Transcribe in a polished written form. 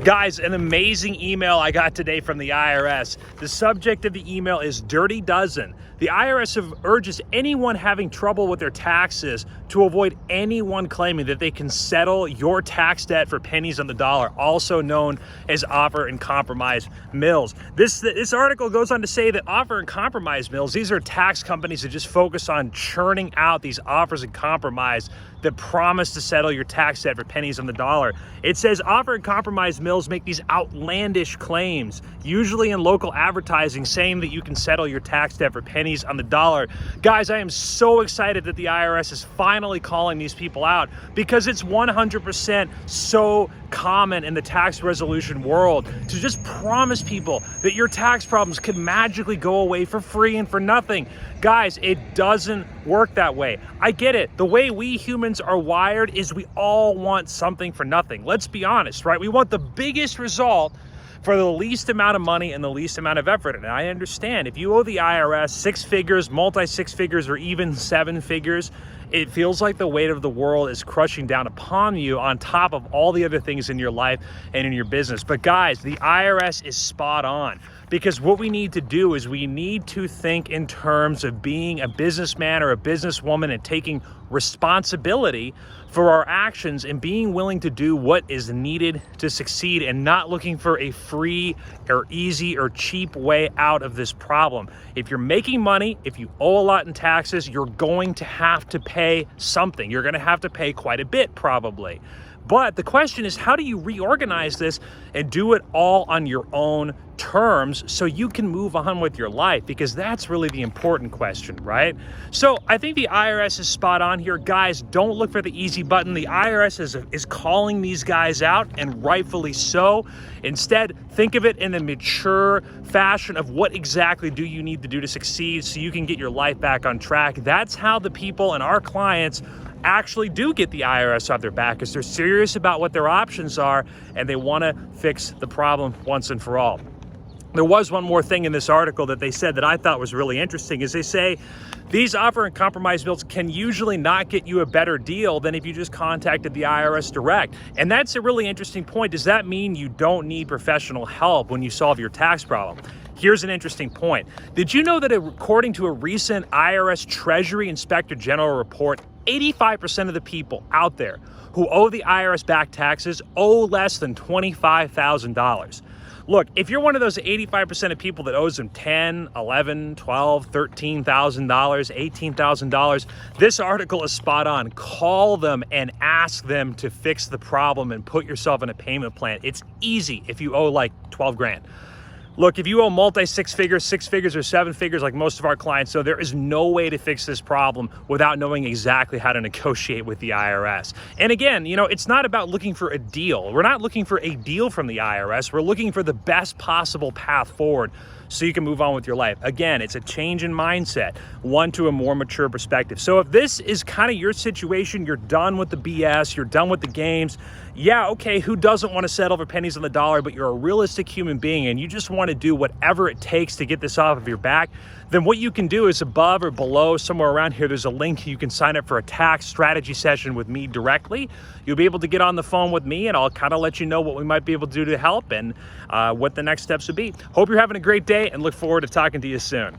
Guys, an amazing email I got today from the IRS. The subject of the email is Dirty Dozen. The IRS urges anyone having trouble with their taxes to avoid anyone claiming that they can settle your tax debt for pennies on the dollar, also known as offer and compromise mills. This article goes on to say that offer and compromise mills, these are tax companies that just focus on churning out these offers and compromise that promise to settle your tax debt for pennies on the dollar. It says offer and compromise mills make these outlandish claims, usually in local advertising, saying that you can settle your tax debt for pennies on the dollar. Guys, I am so excited that the IRS is finally calling these people out, because it's 100% so common in the tax resolution world to just promise people that your tax problems could magically go away for free and for nothing. Guys, it doesn't work that way. I get it. The way we humans are wired is we all want something for nothing. Let's be honest, right? We want the biggest result for the least amount of money and the least amount of effort. And I understand if you owe the IRS 6 figures, multi-6 figures, or even 7 figures, it feels like the weight of the world is crushing down upon you on top of all the other things in your life and in your business. But guys, the IRS is spot on, because what we need to do is we need to think in terms of being a businessman or a businesswoman and taking responsibility for our actions and being willing to do what is needed to succeed, and not looking for a free or easy or cheap way out of this problem. If you're making money, if you owe a lot in taxes, you're going to have to pay something. You're going to have to pay quite a bit probably. But the question is, how do you reorganize this and do it all on your own terms so you can move on with your life? Because that's really the important question, right? So I think the IRS is spot on here. Guys, don't look for the easy button. The IRS is calling these guys out, and rightfully so. Instead, think of it in a mature fashion of what exactly do you need to do to succeed so you can get your life back on track. That's how the people and our clients actually do get the IRS off their back, because they're serious about what their options are and they want to fix the problem once and for all. There was one more thing in this article that they said that I thought was really interesting, is they say these offer and compromise bills can usually not get you a better deal than if you just contacted the IRS direct. And that's a really interesting point. Does that mean you don't need professional help when you solve your tax problem? Here's an interesting point. Did you know that according to a recent IRS Treasury Inspector General report, 85% of the people out there who owe the IRS back taxes owe less than $25,000. Look, if you're one of those 85% of people that owes them $10, $11, $12, $13,000, $18,000, this article is spot on. Call them and ask them to fix the problem and put yourself in a payment plan. It's easy if you owe like 12 grand. Look, if you owe multi-6 figures, 6 figures, or 7 figures like most of our clients, so there is no way to fix this problem without knowing exactly how to negotiate with the IRS. And again, you know, it's not about looking for a deal. We're not looking for a deal from the IRS. We're looking for the best possible path forward so you can move on with your life. Again, it's a change in mindset, one to a more mature perspective. So if this is kind of your situation, you're done with the BS, you're done with the games, yeah, okay, who doesn't want to settle for pennies on the dollar, but you're a realistic human being and you just want to do whatever it takes to get this off of your back, then what you can do is above or below, somewhere around here, there's a link. You can sign up for a tax strategy session with me directly. You'll be able to get on the phone with me and I'll kind of let you know what we might be able to do to help and what the next steps would be. Hope you're having a great day and look forward to talking to you soon.